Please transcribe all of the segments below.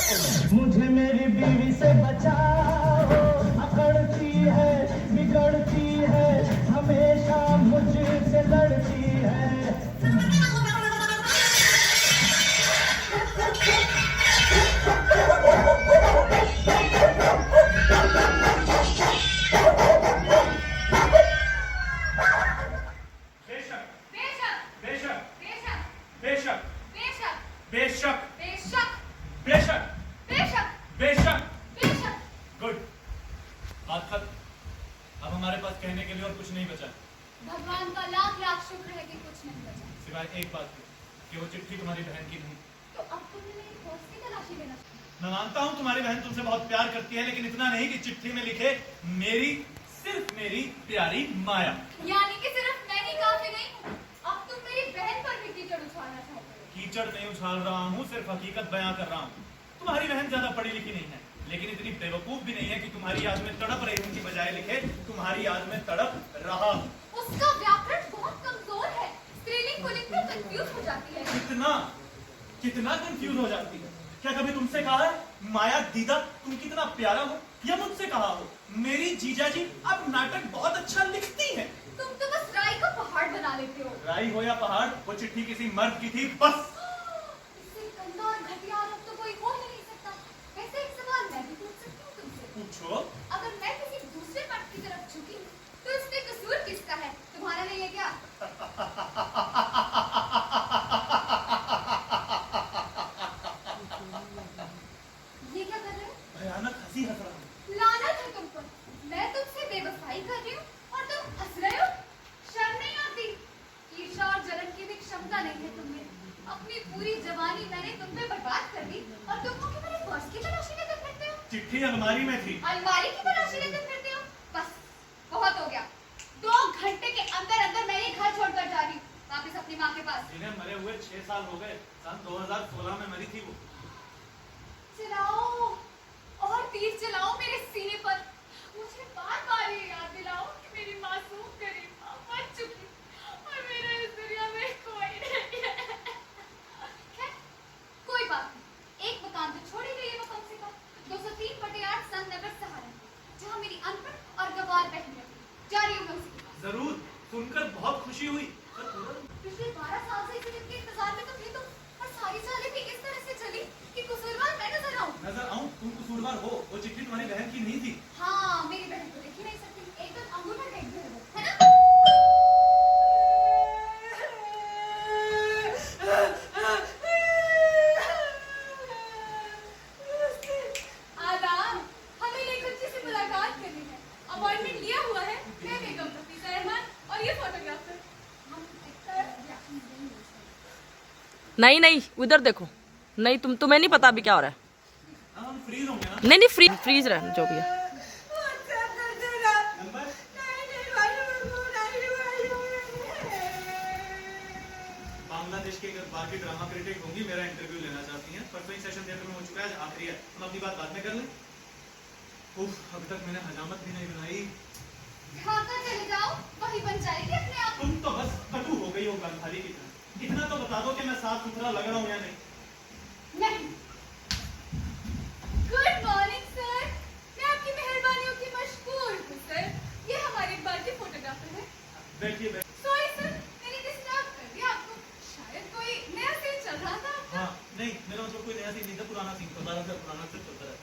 मुझे मेरी बीवी से बचाओ, अकड़ती है बिगड़ती है, हमेशा मुझसे लड़ती है। बेशक बेशक बेशक बेशक गुड। बात खत्म। अब हमारे पास कहने के लिए और कुछ नहीं बचा भगवान का लाख लाख शुक्र है कि कुछ नहीं बचा, सिवाय एक बात की कि वो चिट्ठी तुम्हारी बहन की नहीं। तो अब तुमने मेरी पर्स की तलाशी लेना। मैं मानता हूँ तुम्हारी बहन तुमसे बहुत प्यार करती है, लेकिन इतना नहीं कि चिट्ठी में लिखे मेरी, सिर्फ मेरी प्यारी माया। यानी कि सिर्फ मैं ही काफी नहीं हूँ, अब तुम मेरी बहन पर भी कीचड़ उछालना चाहते हो। कीचड़ नहीं उछाल रहा हूँ, सिर्फ हकीकत बयां कर रहा हूँ। तुम्हारी बहन ज्यादा पढ़ी लिखी नहीं है, लेकिन इतनी बेवकूफ भी नहीं है कि तुम्हारी याद में तड़प रही हूँ की बजाय लिखे तुम्हारी याद में तड़प रहा हूँ। उसका व्याकरण बहुत कमजोर है, स्त्रीलिंग पुल्लिंग में कंफ्यूज हो जाती है। कितना कंफ्यूज हो जाती है। क्या कभी तुमसे कहा है माया दीदा तुम कितना प्यारा हो, या मुझसे कहा हो मेरी जीजा जी आप नाटक बहुत अच्छा लिखती हैं? तुम तो बस राई का पहाड़ बना लेते हो। राई हो या पहाड़, वो चिट्ठी किसी मर्द की थी बस। इससे गंदा और घटिया आरोप तो कोई हो ही नहीं सकता। वैसे एक सवाल मैं भी पूछ सकती हूँ तुमसे? पूछो। अगर मैं किसी दूसरे मर्द की तरफ झुकी तो इसमें कसूर किसका है, तुम्हारा नहीं है क्या? ये क्या कर रहे हो? भयानक हंसी हंस रहा हूँ। लानत है तुम पर। मैं तुमसे बेवफाई कर रही हूँ और तुम हंस रहे हो। शर्म नहीं आती? ईर्ष्या और जलन की भी क्षमता नहीं है तुम में। अपनी पूरी जवानी मैंने तुम पे बर्बाद कर दी और तुम मुझे मेरे पर्स की तलाशी लेते फिरते हो। चिट्ठी अलमारी में थी। अलमारी की तलाशी लेते फिरते हो। बस बहुत हो गया। 2 घंटे के अंदर अंदर मैं ये घर छोड़कर जा रही हूँ वापिस अपनी माँ के पास। जिन्हें मरे हुए 6 साल हो गए, सन 2016 में मरी थी वो। चलाओ और तीर चलाओ मेरे सीने पर। मुझे बार बार ये याद दिलाओ कि मेरी मासूम करीब माँ मर चुकी और मेरा इस दुनिया में कोई नहीं है। खैर, कोई बात नहीं, एक मकान तो छोड़ ही गई है वो कम से कम। 203/8 सन नगर सहारनपुर, जहाँ मेरी अनपढ़ और गवार बहन रहती है। जा रही हूँ मैं उसके पास। जरूर, सुनकर बहुत खुशी हुई। पिछले 12 साल से इसी दिन के इंतजार में तो थी तुम, और सारी चालें भी इस तरह से चली कि कसूरवार मैं नजर आऊं। नजर आऊं? तुम कसूरवार हो, वो चिट्ठी तुम्हारी बहन की नहीं थी। हाँ, मेरी बहन को देख ही नहीं सकती, एकदम अंगूठा टेक दिया है वो, है ना? आदाब, हमें एक बच्चे से मुलाकात करनी है। अपॉइंटमेंट लिया हुआ है। मैं बेगम नफीसा रहमान और ये फोटोग्राफर। हम एक्टर या नहीं नहीं, उधर देखो। नहीं, तुम्हें नहीं पता अभी क्या हो रहा है। हम फ्रीज होंगे ना। नहीं नहीं, फ्रीज रहे जो भी है। नंबर बांग्लादेश के एक बार की ड्रामा क्रिटिक होंगी, मेरा इंटरव्यू लेना चाहती हैं। परसों सेशन थिएटर में हो चुका है, आज आखिरी है। हम अपनी बात बाद में कर लें। उफ, अभी तक मैंने हजामत भी नहीं बनाई। खाकर चले जाओ, वही बन जाएगी अपने आप। तुम तो बस कटु हो गई हो गंधारी की तरह। इतना तो बता दो कि मैं साफ सुथरा लग रहा हूँ या नहीं। नहीं। गुड मॉर्निंग सर, मैं आपकी मेहरबानियों की मशहूर हूँ सर। ये हमारे एक बार के फोटोग्राफर है। बैठिए बैठिए। सॉरी सर, मैंने डिस्टर्ब कर दिया आपको। शायद कोई नया सीन चल रहा था आपका। हाँ नहीं, मेरा मतलब कोई नया सीन नहीं था, पुराना सीन था। 12 साल पुराना सिर्फ चलता रहा।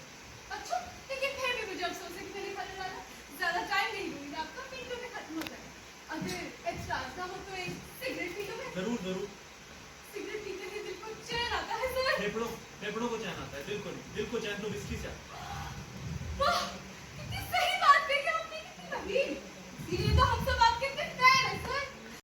अच्छा, लेकिन फिर भी मुझे अफसोस है कि मैंने खाने वाला ज्यादा टाइम नहीं लूंगी आपका, मिनटों में खत्म हो जाएगा। अगर एक्स्ट्रा ना हो तो एक सिगरेट पी लो। मैं जरूर जरूर। सिगरेट पीते ही दिल को चैन आता है सर। फेफड़ों को चैन आता है, दिल को नहीं। दिल को चैन तो विस्की से आता है।